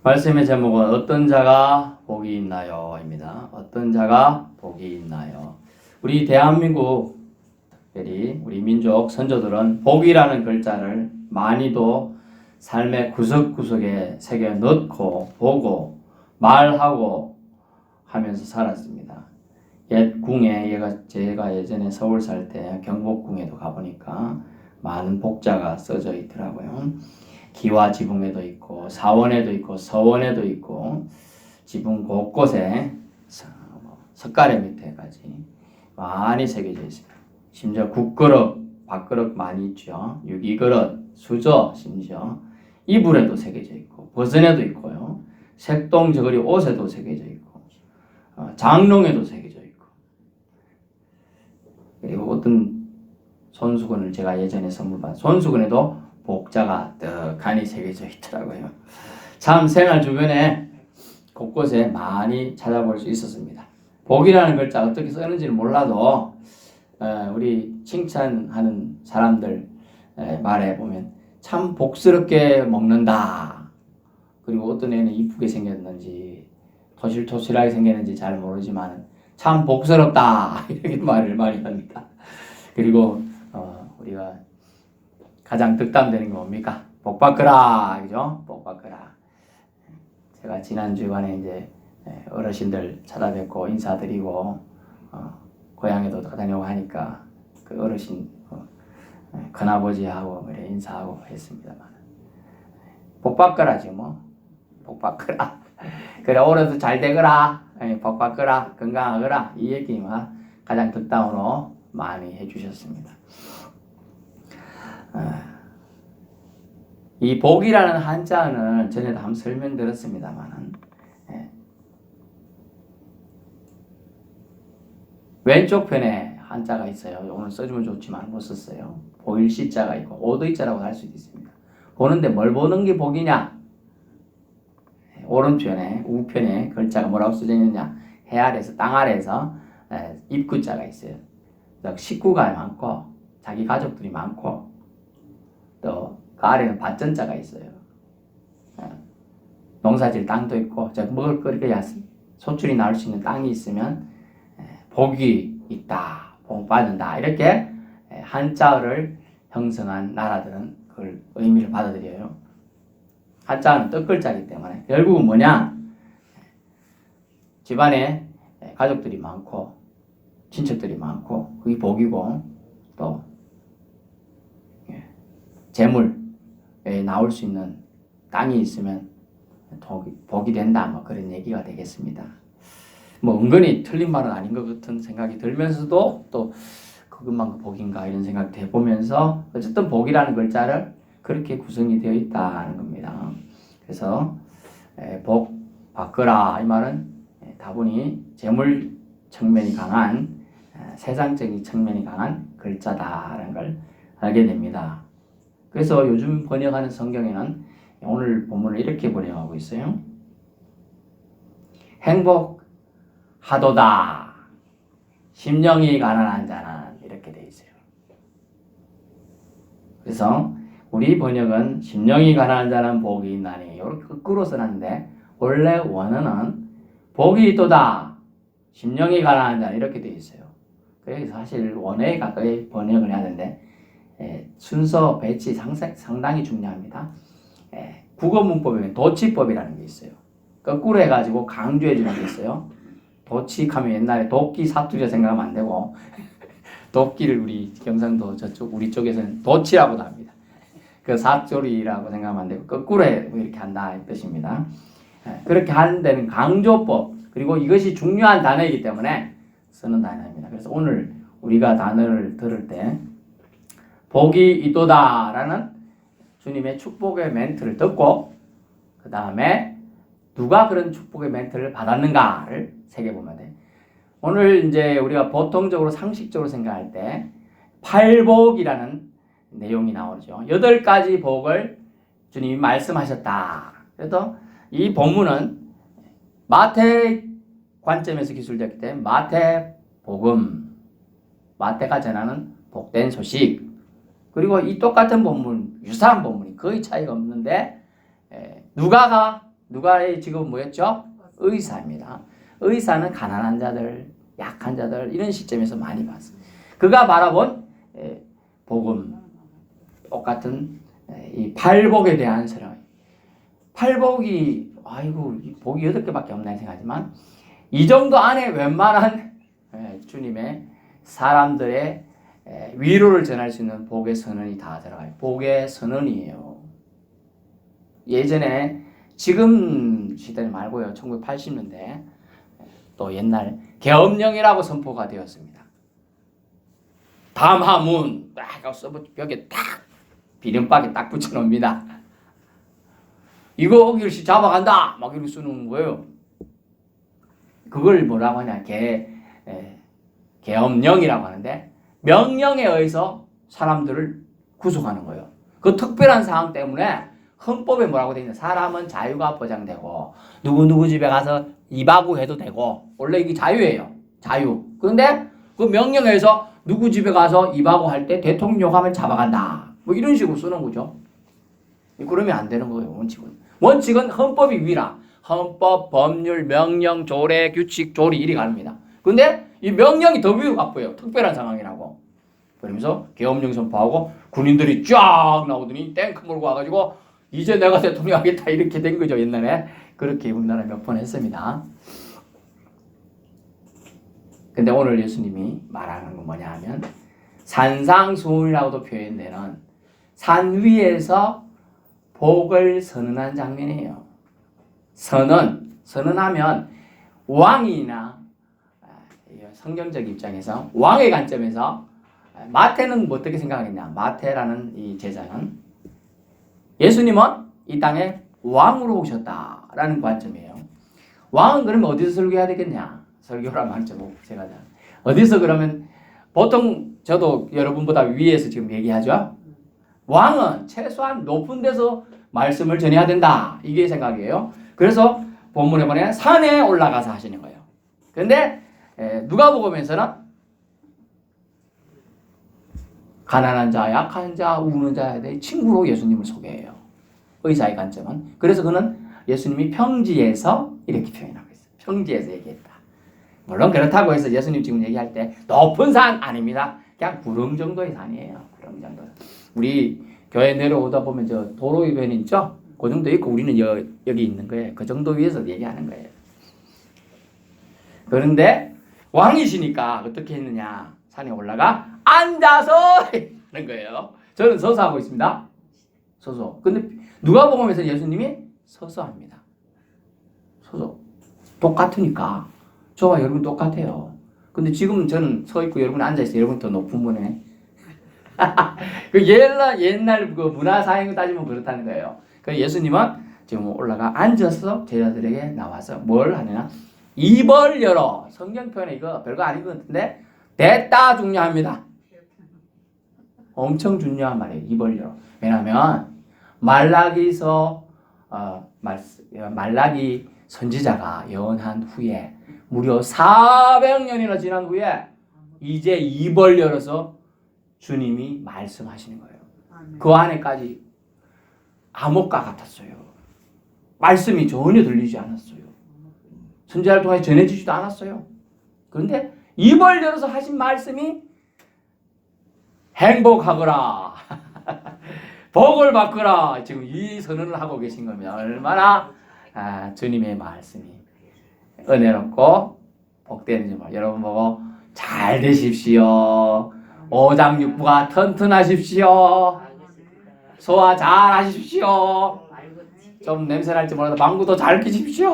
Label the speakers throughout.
Speaker 1: 말씀의 제목은 어떤 자가 복이 있나요? 입니다. 어떤 자가 복이 있나요? 우리 대한민국, 특별히 우리 민족 선조들은 복이라는 글자를 많이도 삶의 구석구석에 새겨 넣고 보고 말하고 하면서 살았습니다. 옛 궁에 제가 예전에 서울 살 때 경복궁에도 가보니까 많은 복자가 써져 있더라고요. 기와 지붕에도 있고 사원에도 있고 서원에도 있고 지붕 곳곳에 석가래 밑에까지 많이 새겨져 있습니다. 심지어 국그릇, 밥그릇 많이 있죠. 유기그릇, 수저 심지어 이불에도 새겨져 있고 버선에도 있고요. 색동 저고리 옷에도 새겨져 있고 장롱에도 새겨져 있고 그리고 어떤 손수건을 제가 예전에 선물 받은 손수건에도 복자가 떡하니 새겨져 있더라고요. 참 생활 주변에 곳곳에 많이 찾아볼 수 있었습니다. 복이라는 글자 어떻게 쓰는지는 몰라도 우리 칭찬하는 사람들 말에 보면 참 복스럽게 먹는다. 그리고 어떤 애는 이쁘게 생겼는지 토실토실하게 생겼는지 잘 모르지만 참 복스럽다 이렇게 말을 많이 합니다. 그리고 우리가 가장 득담되는 게 뭡니까? 복 받거라, 그죠? 복 받거라. 제가 지난 주간에 이제 어르신들 찾아뵙고 인사드리고 고향에도 다녀오고 하니까 그 어르신 큰아버지하고 그래 인사하고 했습니다만 복 받거라지 뭐. 복 받거라. 그래 올해도 잘 되거라. 복 받거라. 건강하거라. 이 얘기만 가장 득담으로 많이 해주셨습니다. 이 복이라는 한자는 전에도 한번 설명드렸습니다만 왼쪽 편에 한자가 있어요. 오늘 써주면 좋지만 못 썼어요. 보일 시자가 있고 오도이자라고 할 수도 있습니다. 보는데 뭘 보는 게 복이냐? 오른편에 우편에 글자가 뭐라고 써져 있느냐? 해 아래에서 땅 아래에서 입구자가 있어요. 식구가 많고 자기 가족들이 많고 또 그 아래는 밭전자가 있어요. 농사질 땅도 있고 먹을 거리가 소출이 나올 수 있는 땅이 있으면 복이 있다, 복 받는다 이렇게 한자어를 형성한 나라들은 그걸 의미를 받아들여요. 한자어는 뜻글자이기 때문에 결국은 뭐냐? 집안에 가족들이 많고 친척들이 많고 그게 복이고 또 재물에 나올 수 있는 땅이 있으면 복이 된다 뭐 그런 얘기가 되겠습니다. 뭐 은근히 틀린 말은 아닌 것 같은 생각이 들면서도 또 그것만 복인가 이런 생각도 해보면서 어쨌든 복이라는 글자를 그렇게 구성이 되어 있다는 겁니다. 그래서 복 받거라 이 말은 다분히 재물 측면이 강한 세상적인 측면이 강한 글자다라는 걸 알게 됩니다. 그래서 요즘 번역하는 성경에는 오늘 본문을 이렇게 번역하고 있어요. 행복하도다. 심령이 가난한 자는 이렇게 되어 있어요. 그래서 우리 번역은 심령이 가난한 자는 복이 있나니 이렇게 거꾸로 써놨는데 원래 원어는 복이 있도다. 심령이 가난한 자는 이렇게 되어 있어요. 그래서 사실 원어에 가까이 번역을 해야 되는데 순서 배치 상당히 중요합니다. 국어 문법에 도치법이라는 게 있어요. 거꾸로 해가지고 강조해 주는 게 있어요. 도치하면 옛날에 도끼 사투리라 생각하면 안 되고 도끼를 우리 경상도 저쪽 우리 쪽에서는 도치라고도 합니다. 그 사투리라고 생각하면 안 되고 거꾸로 이렇게 한다 이 뜻입니다. 그렇게 하는 데는 강조법 그리고 이것이 중요한 단어이기 때문에 쓰는 단어입니다. 그래서 오늘 우리가 단어를 들을 때 복이 있도다 라는 주님의 축복의 멘트를 듣고 그 다음에 누가 그런 축복의 멘트를 받았는가를 새겨보면 돼. 오늘 이제 우리가 보통적으로 상식적으로 생각할 때 팔복이라는 내용이 나오죠. 8가지 복을 주님이 말씀하셨다. 그래서 이 본문은 마태 관점에서 기술되었기 때문에 마태복음, 마태가 전하는 복된 소식 그리고 이 똑같은 본문, 유사한 본문이 거의 차이가 없는데 누가가 누가 지금 뭐였죠? 의사입니다. 의사는 가난한 자들, 약한 자들 이런 시점에서 많이 봤어요. 그가 바라본 복음, 똑같은 이 팔복에 대한 사랑. 팔복이 아이고 복이 8개밖에 없나 생각하지만 이 정도 안에 웬만한 주님의 사람들의 위로를 전할 수 있는 복의 선언이 다 들어가요. 복의 선언이에요. 예전에 지금 시대 말고요. 1980년대 또 옛날 계엄령이라고 선포가 되었습니다. 담화문 딱 써서 벽에 딱 비련박에 딱 붙여놓습니다. 이거 어기일시 잡아간다 막 이렇게 쓰는 거예요. 그걸 뭐라고 하냐 계엄령이라고 하는데 명령에 의해서 사람들을 구속하는 거예요. 그 특별한 상황 때문에 헌법에 뭐라고 되어 있냐 사람은 자유가 보장되고 누구 집에 가서 입하고 해도 되고 원래 이게 자유예요. 자유. 그런데 그 명령에 의해서 누구 집에 가서 입하고 할 때 대통령 요감을 잡아간다. 뭐 이런 식으로 쓰는 거죠. 그러면 안 되는 거예요. 원칙은 헌법이 위라. 헌법, 법률, 명령, 조례, 규칙, 조리 이리 갑니다. 근데 이 명령이 더 위로 가고요. 특별한 상황이라고. 그러면서 계엄령 선포하고 군인들이 쫙 나오더니 탱크 몰고 와가지고 이제 내가 대통령 하겠다 이렇게 된 거죠. 옛날에. 그렇게 우리나라 몇 번 했습니다. 근데 오늘 예수님이 말하는 건 뭐냐 하면 산상수훈이라고도 표현되는 산 위에서 복을 선언한 장면이에요. 선언하면 왕이나 성경적 입장에서 왕의 관점에서 마태는 뭐 어떻게 생각하겠냐. 마태라는 이 제자는 예수님은 이 땅에 왕으로 오셨다라는 관점이에요. 왕은 그러면 어디서 설교해야 되겠냐. 설교란 말이죠. 제가 어디서 그러면 보통 저도 여러분보다 위에서 지금 얘기하죠. 왕은 최소한 높은 데서 말씀을 전해야 된다. 이게 생각이에요. 그래서 본문에 보면 산에 올라가서 하시는 거예요. 그런데 누가복음에서는 가난한 자, 약한 자, 우는 자에 대해 친구로 예수님을 소개해요. 의사의 관점은. 그래서 그는 예수님이 평지에서 이렇게 표현하고 있어요. 평지에서 얘기했다. 물론 그렇다고 해서 예수님 지금 얘기할 때 높은 산 아닙니다. 그냥 구름 정도의 산이에요. 구름 정도. 우리 교회 내려오다 보면 저 도로 위변 있죠? 그 정도 있고 우리는 여기 있는 거예요. 그 정도 위에서 얘기하는 거예요. 그런데 왕이시니까 어떻게 했느냐? 산에 올라가 앉아서 하는 거예요. 저는 서서 하고 있습니다. 서서. 근데 누가복음에서 예수님이 서서 합니다. 서서. 똑같으니까. 저와 여러분 똑같아요. 근데 지금 저는 서 있고 여러분 앉아 있어요. 여러분 더 높은 분에. 그 옛날 그 문화 사행 따지면 그렇다는 거예요. 그 예수님은 지금 올라가 앉아서 제자들에게 나와서 뭘 하느냐? 입을 열어. 성경 표현에 이거 별거 아닌 것 같은데 됐다 중요합니다. 엄청 중요한 말이에요. 입을 열어. 왜냐하면 말라기서 말라기 선지자가 예언한 후에 무려 400년이나 지난 후에 이제 입을 열어서 주님이 말씀하시는 거예요. 그 안에까지 암흑과 같았어요. 말씀이 전혀 들리지 않았어요. 선지자를 통해 전해지지도 않았어요. 그런데 입을 열어서 하신 말씀이 행복하거라. 복을 받거라. 지금 이 선언을 하고 계신 겁니다. 얼마나 주님의 말씀이 은혜롭고 복되는지 여러분 보고 잘 되십시오. 오장육부가 튼튼하십시오. 소화 잘 하십시오. 좀 냄새 날지 몰라도 방구도 잘 끼십시오.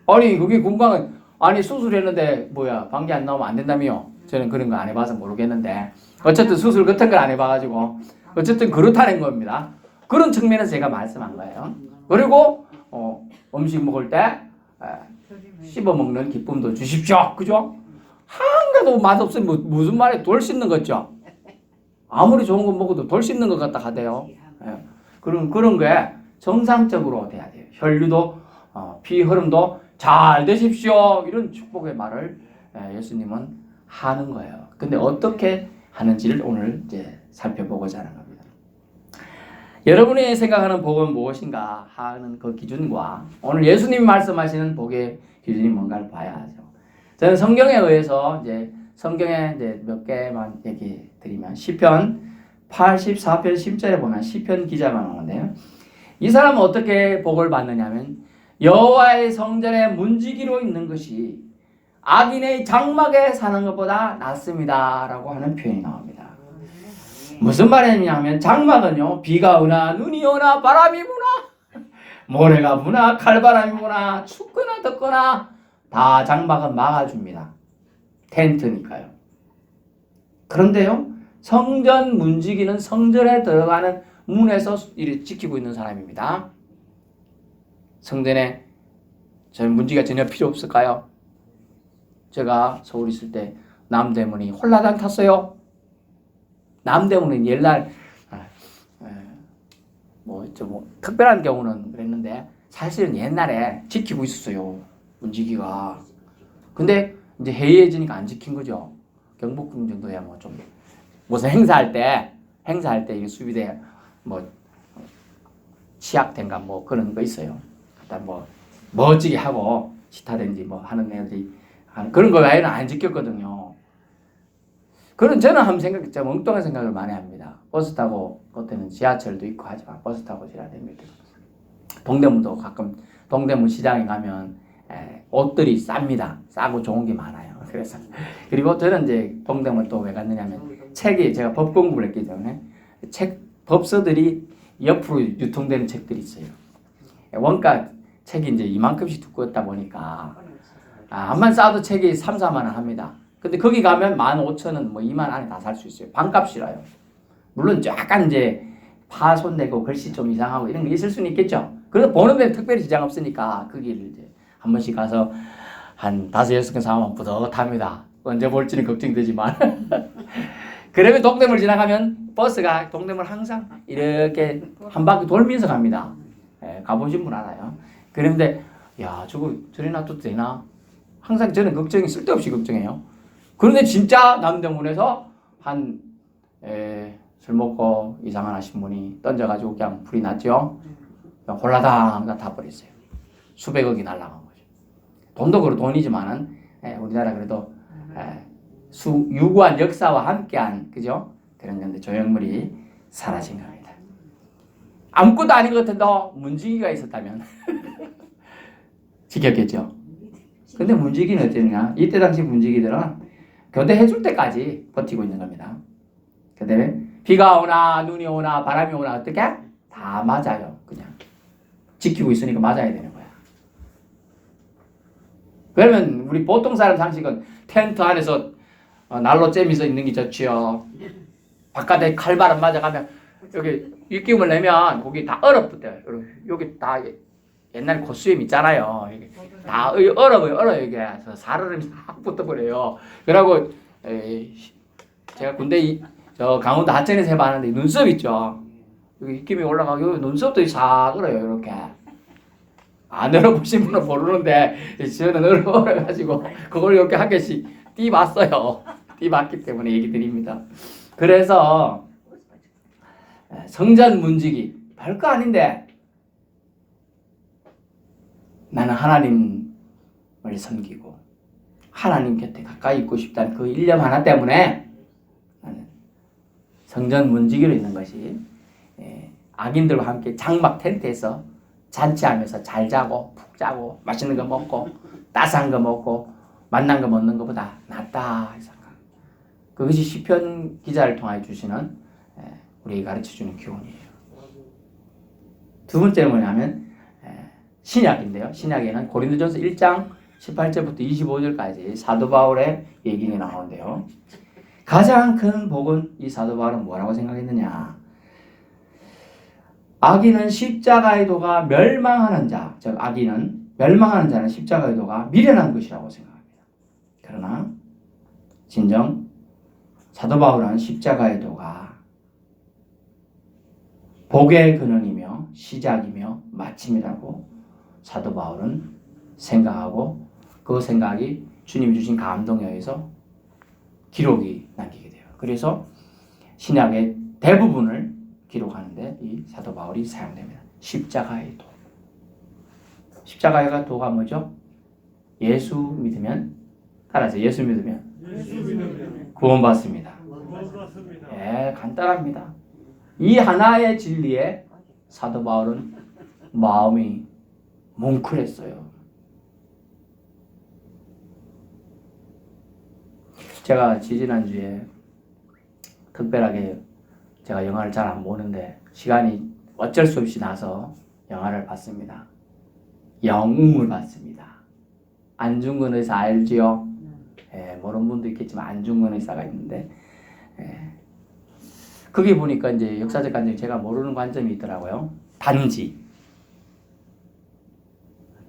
Speaker 1: 아니 그게 건강은 아니 수술했는데 뭐야 방귀 안 나오면 안 된다며. 저는 그런 거 안 해봐서 모르겠는데 어쨌든 수술 같은 걸 안 해봐가지고 어쨌든 그렇다는 겁니다. 그런 측면에서 제가 말씀한 거예요. 그리고 음식 먹을 때 씹어 먹는 기쁨도 주십시오. 그죠? 한 개도 맛없으면 무슨 말에 돌 씹는 거죠. 아무리 좋은 거 먹어도 돌 씹는 것 같다 하대요. 예. 그런 게 정상적으로 돼야 돼요. 혈류도 피 흐름도 잘 되십시오. 이런 축복의 말을 예수님은 하는 거예요. 근데 어떻게 하는지를 오늘 이제 살펴보고자 하는 겁니다. 여러분이 생각하는 복은 무엇인가 하는 그 기준과 오늘 예수님이 말씀하시는 복의 기준이 뭔가를 봐야 하죠. 저는 성경에 의해서 이제 성경에 이제 몇 개만 얘기 드리면 시편 84편 10절에 보면 시편 기자가 나오는데요. 이 사람은 어떻게 복을 받느냐면 여호와의 성전에 문지기로 있는 것이 악인의 장막에 사는 것보다 낫습니다라고 하는 표현이 나옵니다. 무슨 말이냐면 장막은요, 비가 오나 눈이 오나 바람이 부나 모래가 부나 칼바람이 부나 춥거나 덥거나 다 장막은 막아줍니다. 텐트니까요. 그런데요, 성전 문지기는 성전에 들어가는 문에서 이를 지키고 있는 사람입니다. 성전에 저는 문지기가 전혀 필요 없을까요? 제가 서울 있을 때 남대문이 홀라당 탔어요. 남대문은 옛날 뭐 특별한 경우는 그랬는데 사실은 옛날에 지키고 있었어요, 문지기가. 근데 이제 해이해지니까 안 지킨 거죠. 경복궁 정도야 뭐 좀 무슨 행사할 때 이게 수비대 뭐 치약된가 뭐 그런 거 있어요. 일단 뭐 멋지게 하고 기타든지 뭐 하는 애들이 그런 거 외에는 안 지켰거든요. 그런 저는 한번 좀 엉뚱한 생각을 많이 합니다. 버스 타고 그때는 지하철도 있고 하지만 버스 타고 지나야 됩니다. 동대문도 가끔 동대문 시장에 가면 옷들이 쌉니다. 싸고 좋은 게 많아요. 그래서 그리고 저는 이제 동대문 또 왜 갔느냐면 책이 제가 법 공부를 했기 때문에 법서들이 옆으로 유통되는 책들이 있어요. 원가 책이 이제 이만큼씩 두꺼웠다 보니까 암만 싸도 책이 3, 4만 원 합니다. 근데 거기 가면 15,000원, 뭐 2만 안에 다 살 수 있어요. 반값이라요. 물론 약간 이제 파손되고 글씨 좀 이상하고 이런 게 있을 수는 있겠죠. 그래도 보는 데 특별히 지장 없으니까 거기를 이제 한 번씩 가서 한 5, 6개 사면 뿌듯합니다. 언제 볼지는 걱정되지만. 그러면 동대문을 지나가면 버스가 동대문을 항상 이렇게 한 바퀴 돌면서 갑니다. 가보신 분 알아요. 그런데 야 저거 저리 놔둬도 되나? 항상 저는 걱정이 쓸데없이 걱정해요. 그런데 진짜 남대문에서 술 먹고 이상한 하신 분이 던져가지고 그냥 불이 났죠. 홀라당 다 버렸어요. 수백억이 날아간 거죠. 돈도 그렇고 돈이지만은 우리나라 그래도 유구한 역사와 함께한 그죠? 그런 건데 조형물이 사라진 겁니다. 아무것도 아닌 것 같아도 문지기가 있었다면 지켰겠죠. 근데 문지기는 어땠냐? 이때 당시 문지기들은 교대해줄 때까지 버티고 있는 겁니다. 근데 비가 오나 눈이 오나 바람이 오나 어떻게? 다 맞아요. 그냥 지키고 있으니까 맞아야 되는 거야. 그러면 우리 보통 사람 상식은 텐트 안에서 난로 쬐면서 있는 게 좋지요. 바깥에 칼바람 맞아가면 여기 입기음을 내면 거기 다 얼어붙어요. 여기 다 옛날 고수염 있잖아요. 다 얼어 이게 살얼음이 싹 붙어버려요. 그러고 제가 군대 저 강원도 하천에서 해봤는데 눈썹 있죠. 여기 입김이 올라가고 눈썹도 싹 얼어요. 이렇게 안 얼어보신 분은 모르는데 저는 얼어가지고 그걸 이렇게 한 개씩 띄봤어요. 띄봤기 때문에 얘기 드립니다. 그래서 성전 문지기 별거 아닌데 나는 하나님을 섬기고 하나님 곁에 가까이 있고 싶다는 그 일념 하나 때문에 나는 성전 문지기로 있는 것이 악인들과 함께 장막 텐트에서 잔치하면서 잘 자고 푹 자고 맛있는 거 먹고 따스한 거 먹고 맛난 거 먹는 것보다 낫다 생각. 그것이 시편 기자를 통하여 주시는 우리에게 가르쳐주는 교훈이에요. 두 번째는 뭐냐면 신약인데요. 신약에는 고린도전서 1장 18절부터 25절까지 사도 바울의 얘기가 나오는데요. 가장 큰 복은 이 사도 바울은 뭐라고 생각했느냐? 악인은 십자가의 도가 멸망하는 자, 즉 악인은 멸망하는 자는 십자가의 도가 미련한 것이라고 생각합니다. 그러나 진정 사도 바울은 십자가의 도가 복의 근원이며 시작이며 마침이라고 사도 바울은 생각하고 그 생각이 주님이 주신 감동에 의해서 기록이 남기게 돼요. 그래서 신약의 대부분을 기록하는데 이 사도 바울이 사용됩니다. 십자가의 도. 십자가의 도가 뭐죠? 예수 믿으면 따라서 예수 믿으면 구원받습니다. 예, 간단합니다. 이 하나의 진리에 사도 바울은 마음이 뭉클했어요. 제가 지지난주에 특별하게 제가 영화를 잘 안 보는데 시간이 어쩔 수 없이 나서 영화를 봤습니다. 영웅을 봤습니다. 안중근 의사 알지요? 예, 모르는 분도 있겠지만 안중근 의사가 있는데 거기 보니까 이제 역사적 관점 제가 모르는 관점이 있더라고요. 단지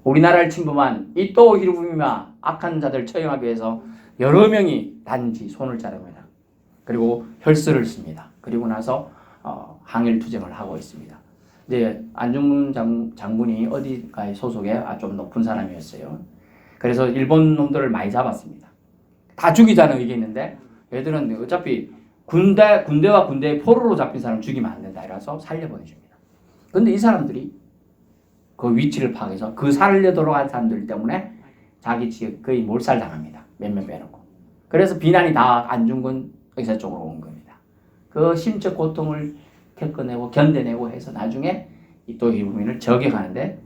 Speaker 1: 우리나라를 침범한 이토 히로부미와 악한 자들 처형하기 위해서 여러 명이 단지 손을 자릅니다. 그리고 혈서를 씁니다. 그리고 나서 항일 투쟁을 하고 있습니다. 이제 안중근 장군이 어디가에 소속의 좀 높은 사람이었어요. 그래서 일본 놈들을 많이 잡았습니다. 다 죽이자는 의견인데 얘들은 어차피 군대와 군대의 포로로 잡힌 사람 죽이면 안 된다 이라서 살려보내줍니다. 그런데 이 사람들이 그 위치를 파악해서 그 살려도록 한 사람들 때문에 자기 지역 거의 몰살당합니다. 몇몇 빼놓고. 그래서 비난이 다 안중근 의사 쪽으로 온 겁니다. 그 심적 고통을 겪어내고 견뎌내고 해서 나중에 이토 히로부미를 저격하는데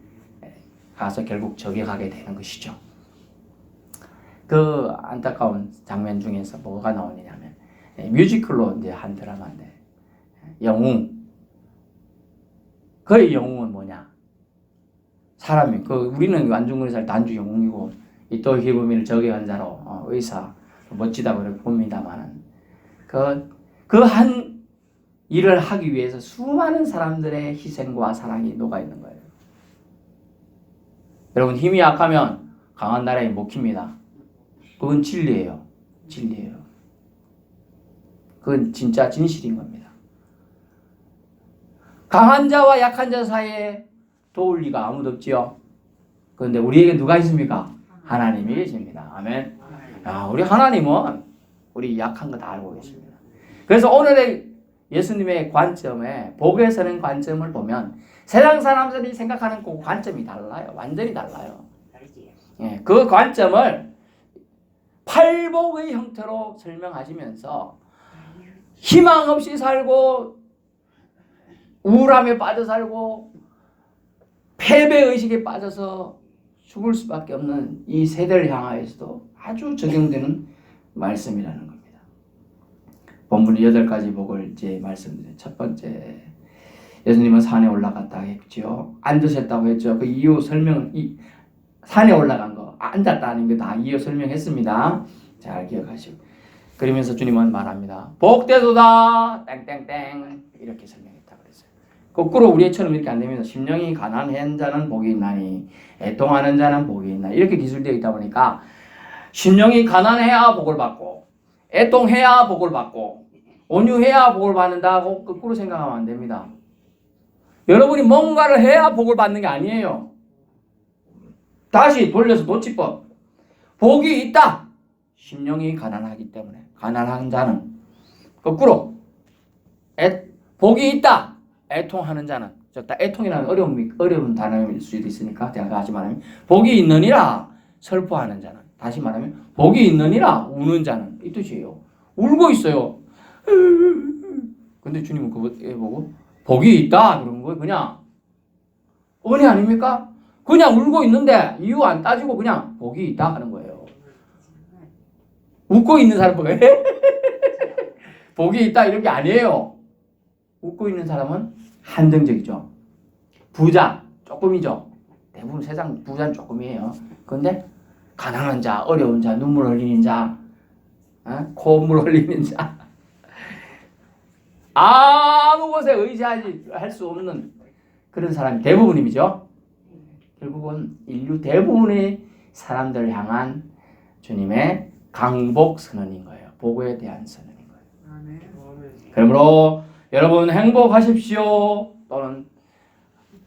Speaker 1: 가서 결국 저격하게 되는 것이죠. 그 안타까운 장면 중에서 뭐가 나오느냐면 뮤지컬로 이제 한 드라마인데 영웅. 그의 영웅은 뭐냐? 사람이 우리는 안중근 의사를 단주 영웅이고 이토 히로부미를 저격한 자로 의사 멋지다고 그렇게 봅니다만은 그 한 일을 하기 위해서 수많은 사람들의 희생과 사랑이 녹아 있는 거예요. 여러분 힘이 약하면 강한 나라에 못 킵니다. 그건 진리예요. 진리예요. 그건 진짜 진실인 겁니다. 강한 자와 약한 자 사이에 도울 리가 아무도 없지요. 그런데 우리에게 누가 있습니까? 하나님이 계십니다. 아멘. 우리 하나님은 우리 약한 거 다 알고 계십니다. 그래서 오늘의 예수님의 관점에 복에 서는 관점을 보면 세상 사람들이 생각하는 그 관점이 달라요. 완전히 달라요. 예, 그 관점을 팔복의 형태로 설명하시면서 희망 없이 살고 우울함에 빠져 살고 패배의식에 빠져서 죽을 수밖에 없는 이 세대를 향하여서도 아주 적용되는 말씀이라는 겁니다. 본문 8가지 복을 이제 말씀드려요. 첫 번째, 예수님은 산에 올라갔다 했죠. 앉으셨다고 했죠. 그 이유 설명을 산에 올라간 거, 앉았다는 거 다 이유 설명했습니다. 잘 기억하시고. 그러면서 주님은 말합니다. 복되도다 땡땡땡 이렇게 설명했다 그랬어요. 거꾸로 우리처럼 이렇게 안 됩니다. 심령이 가난한 자는 복이 있나니 애통하는 자는 복이 있나 이렇게 기술되어 있다 보니까 심령이 가난해야 복을 받고 애통해야 복을 받고 온유해야 복을 받는다고 거꾸로 생각하면 안 됩니다. 여러분이 뭔가를 해야 복을 받는 게 아니에요. 다시 돌려서 노치법. 복이 있다. 심령이 가난하기 때문에 가난한 자는 거꾸로 복이 있다. 애통하는 자는 애통이라는 어려운 단어일 수도 있으니까 제가 하지 말하면 복이 있느니라 슬퍼하는 자는 다시 말하면 복이 있느니라 우는 자는 이 뜻이에요. 울고 있어요. 근데 주님은 그거 보고 복이 있다 그런 거예요. 그냥 은혜 아닙니까? 그냥 울고 있는데 이유 안 따지고 그냥 복이 있다 하는 거예요. 웃고 있는 사람 보고 복이 있다 이런 게 아니에요. 웃고 있는 사람은 한정적이죠. 부자 조금이죠. 대부분 세상 부자는 조금이에요. 그런데 가난한 자, 어려운 자, 눈물 흘리는 자, 콧물 흘리는 자, 아무 곳에 의지하지 할 수 없는 그런 사람이 대부분이죠. 결국은 인류 대부분의 사람들을 향한 주님의 강복 선언인 거예요. 복에 대한 선언인 거예요. 그러므로 여러분 행복하십시오. 또는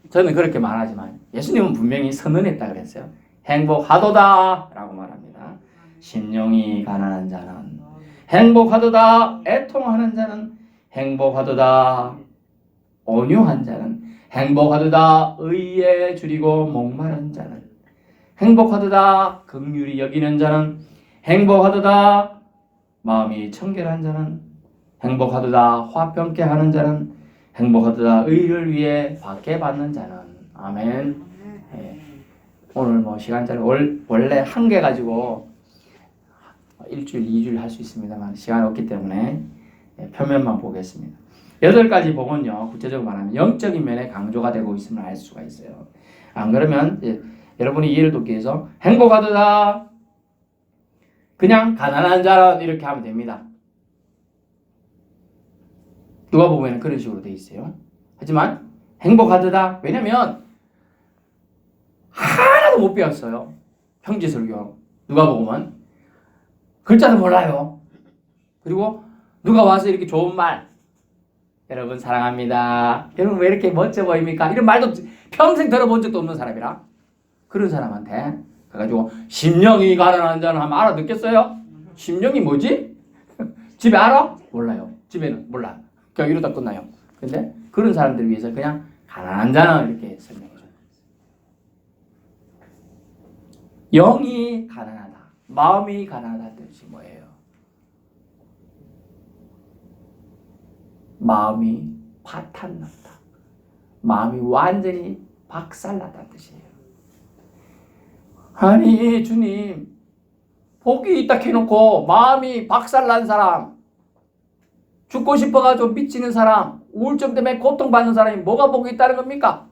Speaker 1: 저는 그렇게 말하지만 예수님은 분명히 선언했다 그랬어요. 행복하도다 라고 말합니다. 심령이 가난한 자는 행복하도다. 애통하는 자는 행복하도다. 온유한 자는 행복하도다. 의에 줄이고 목마른 자는 행복하도다. 긍휼히 여기는 자는 행복하도다. 마음이 청결한 자는 행복하도다. 화평케 하는 자는 행복하도다. 의를 위해 박해받는 자는. 아멘. 예. 오늘 뭐 시간짜리 원래 한 개 가지고 일주일, 2주일 할 수 있습니다만 시간이 없기 때문에 표면만 보겠습니다. 8가지 복은요, 구체적으로 말하면 영적인 면에 강조가 되고 있음을 알 수가 있어요. 안 그러면 여러분이 이해를 돕기 위해서 행복하도다. 그냥 가난한 자는 이렇게 하면 됩니다. 누가복음에는 그런 식으로 돼 있어요. 하지만 행복하도다. 왜냐면 하나도 못 배웠어요. 형제설교. 누가복음은 글자도 몰라요. 그리고 누가 와서 이렇게 좋은 말, 여러분 사랑합니다, 여러분 왜 이렇게 멋져 보입니까? 이런 말도 평생 들어본 적도 없는 사람이라 그런 사람한테 가가지고 심령이 가난한 자는 하면 알아듣겠어요? 심령이 뭐지? 집에 알아? 몰라요. 집에는 몰라. 그냥 이러다 끝나요. 근데 그런 사람들을 위해서 그냥 가난한 자는 이렇게 설명해줘요. 영이 가난하다, 마음이 가난하다는 뜻이 뭐예요? 마음이 파탄났다, 마음이 완전히 박살났다는 뜻이에요. 아니 주님, 복이 있다 해놓고 마음이 박살난 사람, 죽고 싶어가지고 미치는 사람, 우울증 때문에 고통받는 사람이 뭐가 복이 있다는 겁니까?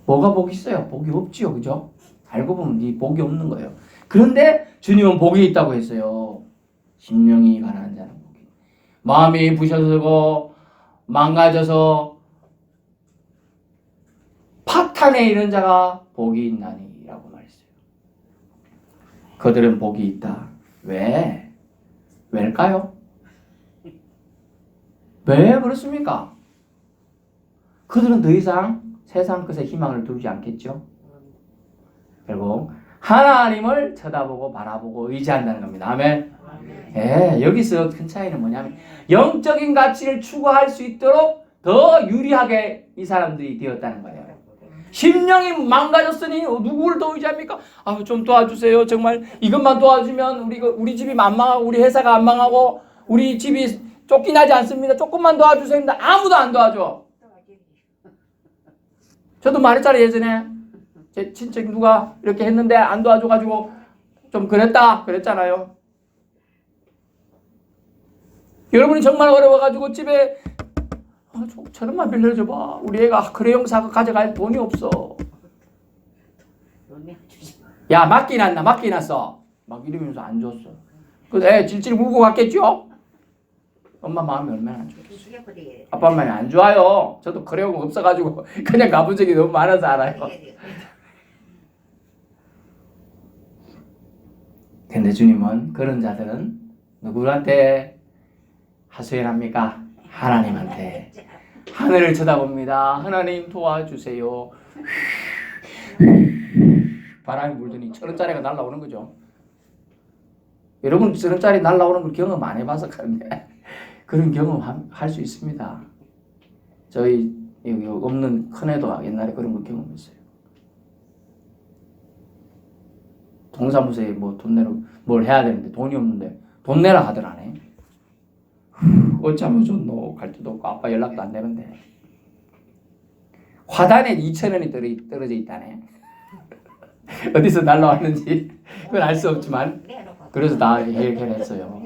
Speaker 1: 뭐가 복이 있어요? 복이 없지요, 그죠? 알고 보면 이 복이 없는 거예요. 그런데 주님은 복이 있다고 했어요. 심령이 가난한 자는 복이, 마음이 부셔지고 망가져서 파탄에 이른 자가 복이 있나니 라고 말했어요. 그들은 복이 있다. 왜? 왜일까요? 왜 그렇습니까? 그들은 더 이상 세상 것에 희망을 두지 않겠죠. 결국 하나님을 쳐다보고 바라보고 의지한다는 겁니다. 아멘. 예, 여기서 큰 차이는 뭐냐면 영적인 가치를 추구할 수 있도록 더 유리하게 이 사람들이 되었다는 거예요. 심령이 망가졌으니 누구를 더 의지합니까? 아, 좀 도와주세요. 정말 이것만 도와주면 우리 집이 안 망하고 우리 회사가 안 망하고 우리 집이 쫓기나지 않습니다. 조금만 도와주세요. 아무도 안 도와줘. 저도 말했잖아요, 예전에. 제 친척 누가 이렇게 했는데 안 도와줘가지고 좀 그랬잖아요. 여러분이 정말 어려워가지고 집에 1,000원만 빌려줘봐. 우리 애가 크레용 사고 가져갈 돈이 없어. 야, 맡기놨어. 막 이러면서 안 줬어. 그래서 애 질질 울고 갔겠죠? 엄마 마음이 얼마나 안 좋겠어. 아빠 마음이 안 좋아요. 저도 크레용 없어가지고 그냥 가본 적이 너무 많아서 알아요. 근데 주님은 그런 자들은 누구한테 하소연합니까? 하나님한테. 하늘을 쳐다봅니다. 하나님 도와주세요. 바람이 불더니 1,000원짜리가 날아오는 거죠. 여러분 1,000원짜리 날아오는 걸 경험 안 해봐서 그런데 그런 경험 할 수 있습니다. 저희 여기 없는 큰애도 옛날에 그런 거 경험했어요. 동사무소에 뭐 돈 내러 뭘 해야 되는데 돈이 없는데 돈 내라 하더라네. 어쩌면 좋노 갈 데도 없고 아빠 연락도 안 되는데 화단에 2,000원이 떨어져 있다네. 어디서 날라왔는지 그건 알 수 없지만 그래서 다 해결했어요.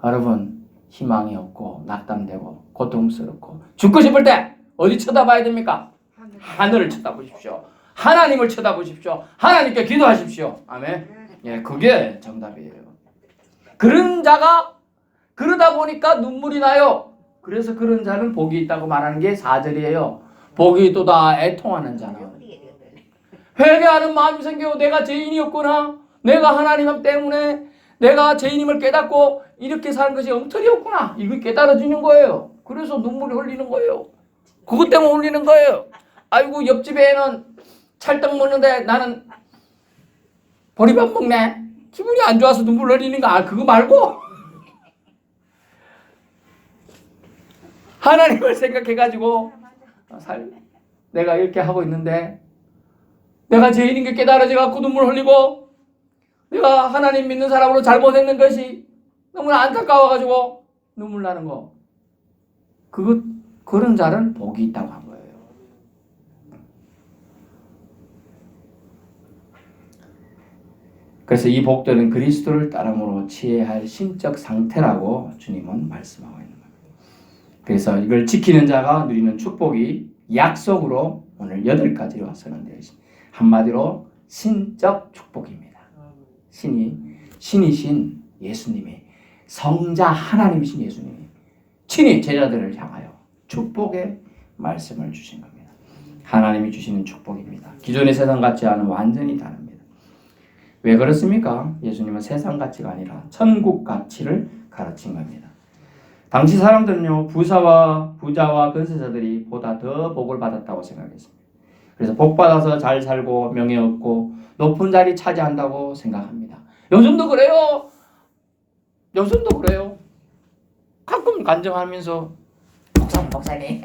Speaker 1: 여러분 희망이 없고 낙담되고 고통스럽고 죽고 싶을 때 어디 쳐다봐야 됩니까? 하늘을 쳐다보십시오. 하나님을 쳐다보십시오. 하나님께 기도하십시오. 아멘. 예, 그게 정답이에요. 그런 자가 그러다 보니까 눈물이 나요. 그래서 그런 자는 복이 있다고 말하는 게 4절이에요. 복이 또다 애통하는 자는. 회개하는 마음이 생겨 내가 죄인이었구나. 내가 하나님 때문에 내가 죄인임을 깨닫고 이렇게 사는 것이 엉터리였구나. 이걸 깨달아지는 거예요. 그래서 눈물이 흘리는 거예요. 그것 때문에 흘리는 거예요. 아이고 옆집에 애는 찰떡 먹는데 나는 보리밥 먹네. 기분이 안 좋아서 눈물 흘리는 거 그거 말고 하나님을 생각해가지고 내가 이렇게 하고 있는데 내가 죄인인 게 깨달아져갖고 눈물 흘리고 내가 하나님 믿는 사람으로 잘못했는 것이 너무나 안타까워가지고 눈물 나는 거. 그런 자는 복이 있다고 한 거예요. 그래서 이 복들은 그리스도를 따름으로 취해야 할 신적 상태라고 주님은 말씀하고 있는 겁니다. 그래서 이걸 지키는 자가 누리는 축복이 약속으로 오늘 8가지로 선언되어 있습니다. 한마디로 신적 축복입니다. 신이신 예수님이, 성자 하나님이신 예수님이 친히 제자들을 향하여 축복의 말씀을 주신 겁니다. 하나님이 주시는 축복입니다. 기존의 세상 같지와는 완전히 다릅니다. 왜 그렇습니까? 예수님은 세상 가치가 아니라 천국 가치를 가르친 겁니다. 당시 사람들은요, 부자와 건세자들이 보다 더 복을 받았다고 생각했습니다. 그래서 복 받아서 잘 살고 명예 얻고 높은 자리 차지한다고 생각합니다. 요즘도 그래요. 가끔 간증하면서 목사님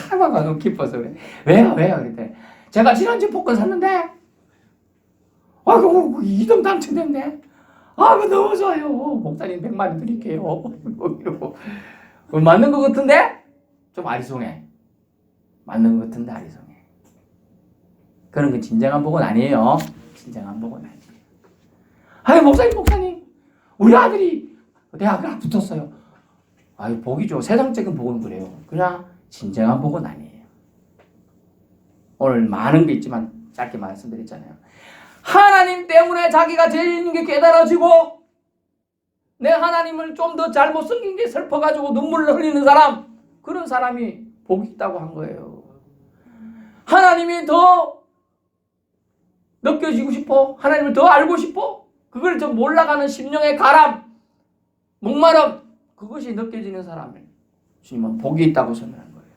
Speaker 1: 하나가 너무 기뻐서 그래. 왜요? 그랬더니 제가 지난주 복권 샀는데 그거 2등 당첨됐네. 그거 너무 좋아요. 목사님 100만 원 드릴게요. 이러고. 맞는 것 같은데? 좀 아리송해. 맞는 것 같은데 아리송해. 그런 건 진정한 복은 아니에요. 진정한 복은 아니에요. 목사님. 우리 아들이 대학을 붙었어요. 복이죠. 세상적인 복은 그래요. 그냥 진정한 복은 아니에요. 오늘 많은 게 있지만 짧게 말씀드렸잖아요. 하나님 때문에 자기가 죄인인 게 깨달아지고 내 하나님을 좀 더 잘못 섬긴 게 슬퍼가지고 눈물을 흘리는 사람, 그런 사람이 복이 있다고 한 거예요. 하나님이 더 느껴지고 싶어, 하나님을 더 알고 싶어, 그걸 좀 몰라가는 심령의 가람, 목마름, 그것이 느껴지는 사람을 주님은 복이 있다고 선언한 거예요.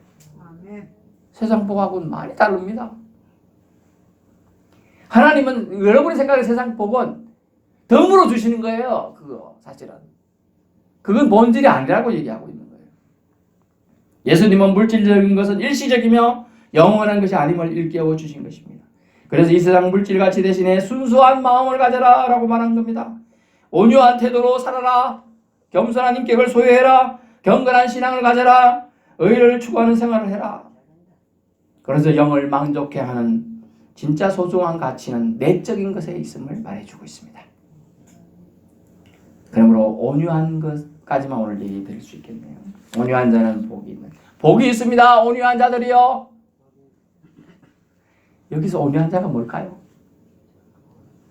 Speaker 1: 아멘. 세상 복하고는 많이 다릅니다. 하나님은 여러분이 생각하는 세상 복은 덤으로 주시는 거예요. 그거 사실은. 그건 본질이 아니라고 얘기하고 있는 거예요. 예수님은 물질적인 것은 일시적이며 영원한 것이 아님을 일깨워 주신 것입니다. 그래서 이 세상 물질가치 대신에 순수한 마음을 가져라 라고 말한 겁니다. 온유한 태도로 살아라. 겸손한 인격을 소유해라. 경건한 신앙을 가져라. 의를 추구하는 생활을 해라. 그래서 영을 만족해 하는 진짜 소중한 가치는 내적인 것에 있음을 말해주고 있습니다. 그러므로 온유한 것까지만 오늘 얘기 드릴 수 있겠네요. 온유한 자는 복이 있습니다. 온유한 자들이요. 여기서 온유한 자가 뭘까요?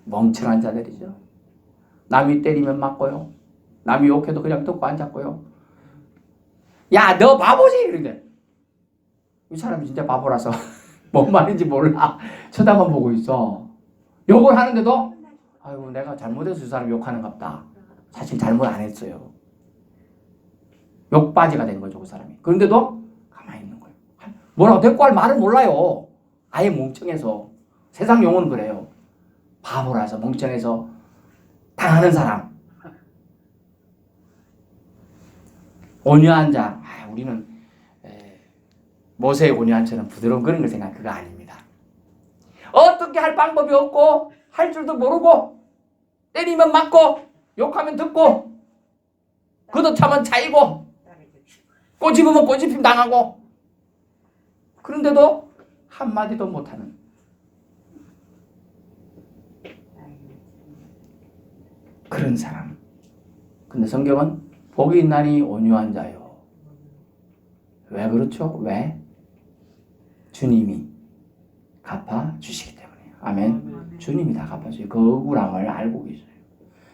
Speaker 1: 멍청한 자들이죠. 남이 때리면 맞고요. 남이 욕해도 그냥 듣고 앉았고요. 야, 너 바보지? 이런데 이 사람이 진짜 바보라서 뭔 말인지 몰라. 쳐다만 보고 있어. 욕을 하는데도 내가 잘못해서 이 사람 욕하는갑다. 사실 잘못 안 했어요. 욕바지가 된 거죠, 그 사람이. 그런데도 가만히 있는 거예요. 뭐라고 대꾸할 말을 몰라요. 아예 멍청해서. 세상 용어는 그래요. 바보라서 멍청해서 당하는 사람. 온유한 자. 우리는 모세의 온유한처럼 부드러운 그런 걸 생각하는 그거 아닙니다. 어떻게 할 방법이 없고 할 줄도 모르고 때리면 맞고 욕하면 듣고 걷어차면 차이고 꼬집으면 꼬집힘 당하고 그런데도 한마디도 못하는 그런 사람. 근데 성경은 복이 있나니 온유한 자요. 왜 그렇죠? 왜? 주님이 갚아주시기 때문이에요. 아멘. 주님이 다 갚아주세요. 그 억울함을 알고 계셔요.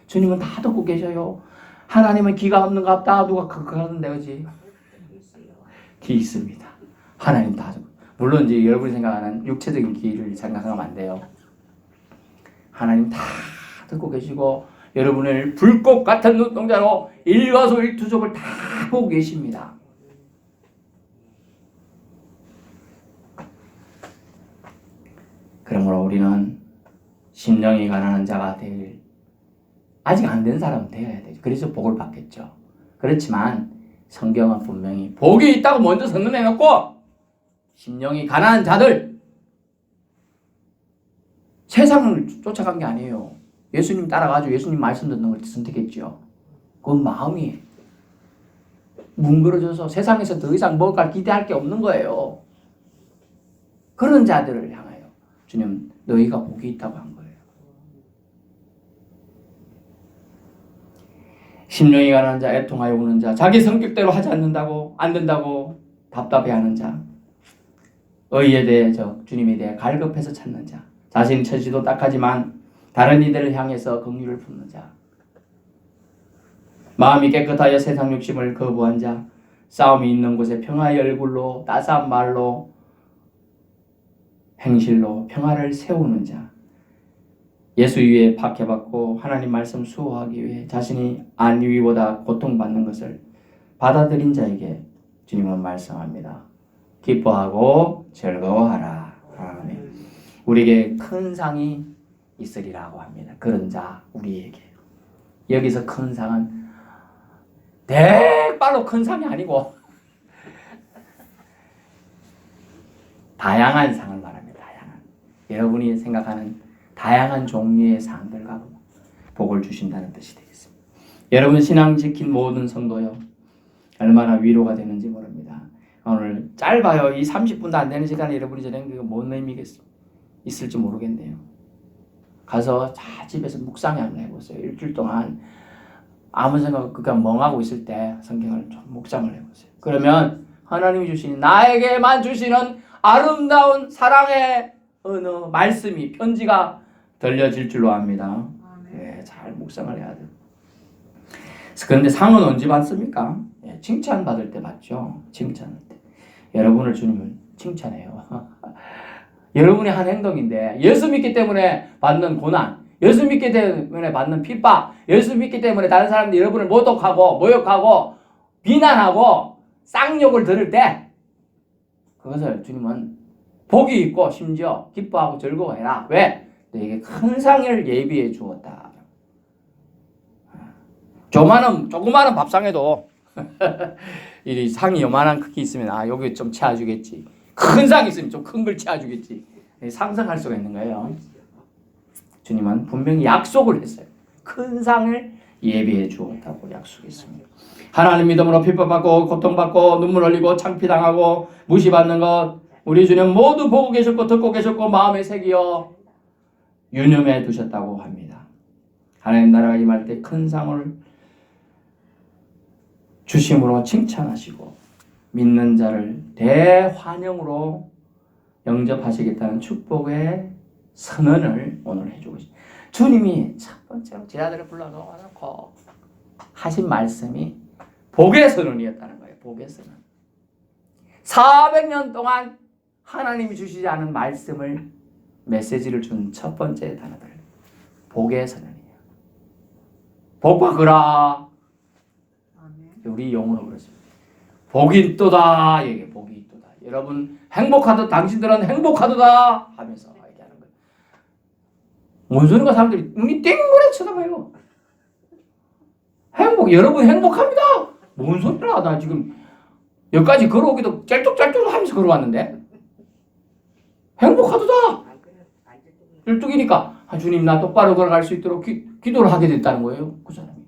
Speaker 1: 주님은 다 듣고 계셔요. 하나님은 기가 없는갑다. 누가 그러는데 그지? 기 있습니다. 하나님 다 듣고. 물론 이제 여러분이 생각하는 육체적인 기를 생각하면 안 돼요. 하나님 다 듣고 계시고 여러분을 불꽃 같은 눈동자로 일거수일투족을 다 보고 계십니다. 그러므로 우리는 심령이 가난한 자가 아직 안 된 사람은 되어야 되죠. 그래서 복을 받겠죠. 그렇지만 성경은 분명히 복이 있다고 먼저 선언해놓고 심령이 가난한 자들, 세상을 쫓아간 게 아니에요. 예수님 따라가지고 예수님 말씀 듣는 걸 선택했죠. 그건 마음이 뭉그러져서 세상에서 더 이상 뭘까 기대할 게 없는 거예요. 그런 자들을 향하여 주님 너희가 복이 있다고 한 거예요. 심령이 가난한 자, 애통하여 우는 자, 자기 성격대로 하지 않는다고 안 된다고 답답해하는 자, 의에 대해 주님에 대해 갈급해서 찾는 자, 자신 처지도 딱하지만 다른 이들을 향해서 긍휼을 품는 자, 마음이 깨끗하여 세상 욕심을 거부한 자, 싸움이 있는 곳에 평화의 얼굴로 따스한 말로 행실로 평화를 세우는 자, 예수 위에 박해받고 하나님 말씀 수호하기 위해 자신이 안위보다 고통받는 것을 받아들인 자에게 주님은 말씀합니다. 기뻐하고 즐거워하라. 아멘. 우리에게 큰 상이 있으리라고 합니다. 그런 자 우리에게. 여기서 큰 상은 대빨로 큰 상이 아니고 다양한 상을 말합니다. 다양한. 여러분이 생각하는 다양한 종류의 상들과 복을 주신다는 뜻이 되겠습니다. 여러분 신앙 지킨 모든 성도요, 얼마나 위로가 되는지 모릅니다. 오늘 짧아요. 이 30분도 안 되는 시간에 여러분이 저는 그거 뭔 의미가 있을지 모르겠네요. 가서 집에서 묵상을 한번 해보세요. 일주일 동안 아무 생각 그냥 멍하고 있을 때 성경을 좀 묵상을 해보세요. 그러면 하나님이 주시는 나에게만 주시는 아름다운 사랑의 어느 말씀이 편지가 들려질 줄로 압니다. 네, 잘 묵상을 해야 돼요. 그런데 상은 언제 받습니까? 네, 칭찬 받을 때 받죠. 칭찬할 때. 여러분을 주님은 칭찬해요. 여러분이 한 행동인데 예수 믿기 때문에 받는 고난, 예수 믿기 때문에 받는 핍박, 예수 믿기 때문에 다른 사람들이 여러분을 모독하고 모욕하고 비난하고 쌍욕을 들을 때 그것을 주님은 복이 있고 심지어 기뻐하고 즐거워해라. 왜? 너에게 큰 상을 예비해 주었다. 조그마한 밥상에도 이 상이 요만한 크기 있으면 여기 좀 채워주겠지. 큰 상이 있으면 좀 큰 걸 채워주겠지. 상상할 수가 있는 거예요. 주님은 분명히 약속을 했어요. 큰 상을 예비해 주었다고 약속했습니다. 하나님 믿음으로 핍박받고 고통받고 눈물 흘리고 창피당하고 무시받는 것 우리 주님 모두 보고 계셨고 듣고 계셨고 마음에 새기어 유념해 두셨다고 합니다. 하나님 나라가 임할 때 큰 상을 주심으로 칭찬하시고 믿는 자를 대환영으로 영접하시겠다는 축복의 선언을 오늘 해주고 있습니다. 주님이 첫 번째로 제자들을 불러놓고 하신 말씀이 복의 선언이었다는 거예요. 복의 선언. 400년 동안 하나님이 주시지 않은 말씀을 메시지를 준 첫 번째 단어들. 복의 선언이에요. 복 받으라. 우리 용어로 그렇습니다. 복이 있도다. 이게 복이 있도다. 여러분 행복하다. 당신들은 행복하도다 하면서 얘기하는 거예요. 뭔 소리가 사람들이 눈이 띵그레 쳐다봐요. 여러분 행복합니다. 뭔 소리라. 나 지금 여기까지 걸어오기도 짤뚝짤뚝 하면서 걸어왔는데 행복하도다. 일뚝이니까 주님 나 똑바로 걸어갈 수 있도록 기도를 하게 됐다는 거예요. 그 사람이.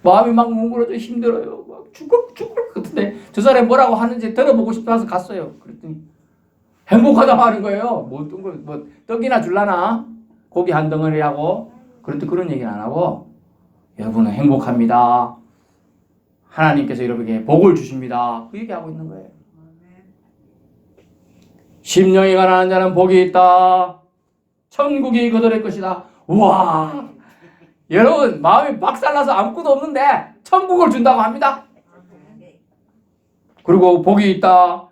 Speaker 1: 마음이 막 뭉그러져 힘들어요. 막 죽을 것 같은데 저 사람이 뭐라고 하는지 들어보고 싶어서 갔어요. 그랬더니 행복하다고 하는 거예요. 뭐 떡이나 줄라나 고기 한 덩어리 하고 그런데 그런 얘기는 안 하고 여러분은 행복합니다. 하나님께서 여러분에게 복을 주십니다. 그 얘기하고 있는 거예요. 심령이 가난한 자는 복이 있다. 천국이 그들의 것이다. 우와. 여러분 마음이 박살나서 아무것도 없는데 천국을 준다고 합니다. 그리고 복이 있다.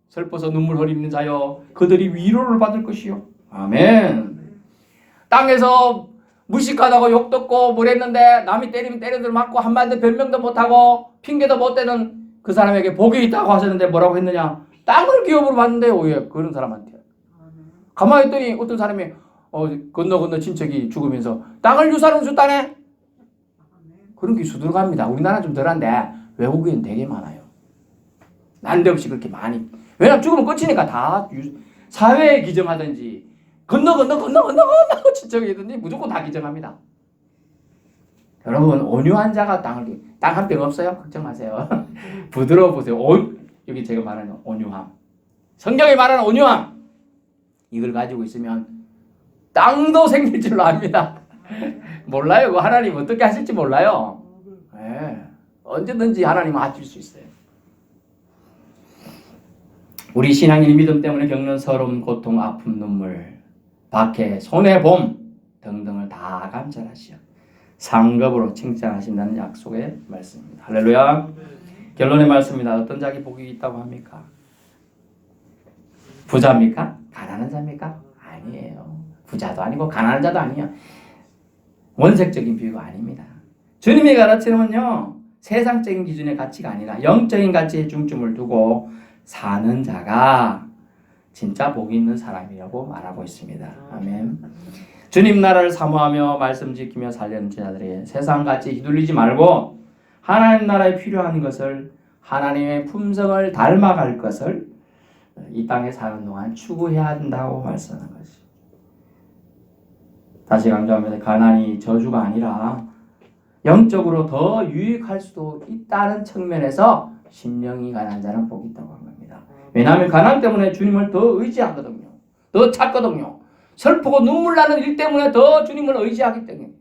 Speaker 1: 슬퍼서 눈물 흘리는 자여 그들이 위로를 받을 것이요. 아멘. 땅에서 무식하다고 욕 듣고 뭐랬는데 남이 때리면 때려들 맞고 한마디 변명도 못하고 핑계도 못 대는 그 사람에게 복이 있다고 하셨는데 뭐라고 했느냐. 땅을 기업으로 받는데요. 왜 그런 사람한테. 가만히 있더니 어떤 사람이 건너 친척이 죽으면서 땅을 유산으로 줬다네. 그런 기수 들어갑니다. 우리나라 좀 덜한데 외국인 되게 많아요. 난데없이 그렇게 많이. 왜냐면 죽으면 끝이니까 다 사회에 기증하든지 건너 지정이든지 무조건 다 기증합니다. 여러분 온유한 자가 땅 한 병 없어요? 걱정 마세요. 부드러워 보세요. 여기 제가 말하는 온유함. 성경이 말하는 온유함. 이걸 가지고 있으면 땅도 생길 줄로 압니다. 몰라요. 그 하나님 어떻게 하실지 몰라요. 네. 언제든지 하나님은 하실 수 있어요. 우리 신앙인의 믿음 때문에 겪는 서러움, 고통, 아픔, 눈물, 박해, 손해봄 등등을 다 감찰하시오. 상급으로 칭찬하신다는 약속의 말씀입니다. 할렐루야. 결론의 말씀입니다. 어떤 자기 복이 있다고 합니까? 부자입니까? 가난한 자입니까? 아니에요. 부자도 아니고 가난한 자도 아니에요. 원색적인 비유가 아닙니다. 주님의 가르침은요, 세상적인 기준의 가치가 아니라 영적인 가치에 중점을 두고 사는 자가 진짜 복이 있는 사람이라고 말하고 있습니다. 아멘. 주님 나라를 사모하며 말씀 지키며 살려는 제자들에게 세상같이 휘둘리지 말고 하나님 나라에 필요한 것을, 하나님의 품성을 닮아갈 것을 이 땅에 사는 동안 추구해야 한다고 말씀하는 것이죠. 다시 강조합니다. 가난이 저주가 아니라 영적으로 더 유익할 수도 있다는 측면에서 심령이 가난한 자는 복이 있다고 한 겁니다. 왜냐하면 가난 때문에 주님을 더 의지하거든요. 더 찾거든요. 슬프고 눈물 나는 일 때문에 더 주님을 의지하기 때문에,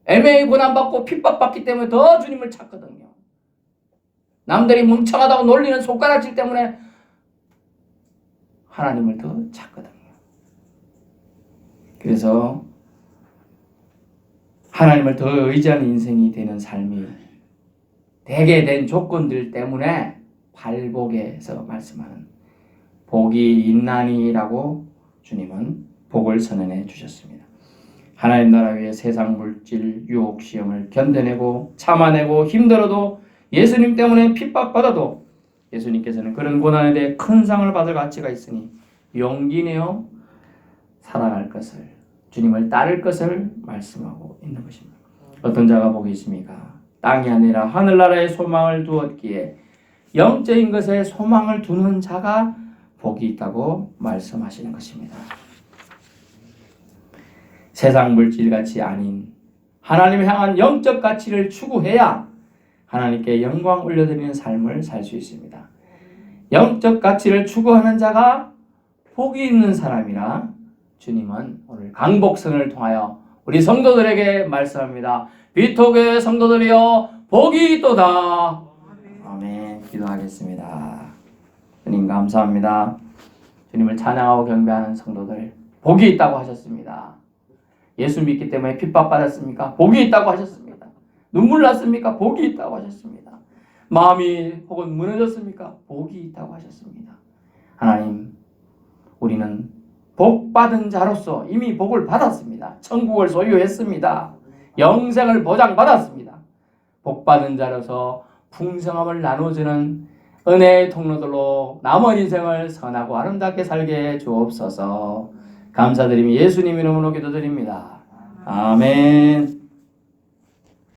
Speaker 1: 애매히 고난받고 핍박받기 때문에 더 주님을 찾거든요. 남들이 멍청하다고 놀리는 손가락질 때문에 하나님을 더 찾거든요. 그래서 하나님을 더 의지하는 인생이 되는 삶이 되게 된 조건들 때문에 팔복에서 말씀하는 복이 있나니라고 주님은 복을 선언해 주셨습니다. 하나님 나라 위에 세상 물질 유혹 시험을 견뎌내고 참아내고 힘들어도 예수님 때문에 핍박받아도 예수님께서는 그런 고난에 대해 큰 상을 받을 가치가 있으니 용기 내어 살아갈 것을, 주님을 따를 것을 말씀하고 있는 것입니다. 어떤 자가 복이 있습니까? 땅이 아니라 하늘나라에 소망을 두었기에 영적인 것에 소망을 두는 자가 복이 있다고 말씀하시는 것입니다. 세상 물질같이 아닌 하나님을 향한 영적 가치를 추구해야 하나님께 영광 올려드리는 삶을 살 수 있습니다. 영적 가치를 추구하는 자가 복이 있는 사람이라 주님은 오늘 강복선을 통하여 우리 성도들에게 말씀합니다. 비토교회 성도들이여 복이 있도다. 아멘. 기도하겠습니다. 주님 감사합니다. 주님을 찬양하고 경배하는 성도들 복이 있다고 하셨습니다. 예수 믿기 때문에 핍박받았습니까? 복이 있다고 하셨습니다. 눈물 났습니까? 복이 있다고 하셨습니다. 마음이 혹은 무너졌습니까? 복이 있다고 하셨습니다. 하나님, 우리는 복받은 자로서 이미 복을 받았습니다. 천국을 소유했습니다. 영생을 보장받았습니다. 복받은 자로서 풍성함을 나눠주는 은혜의 통로들로 남은 인생을 선하고 아름답게 살게 해 주옵소서. 감사드리며 예수님 이름으로 기도드립니다. 아멘.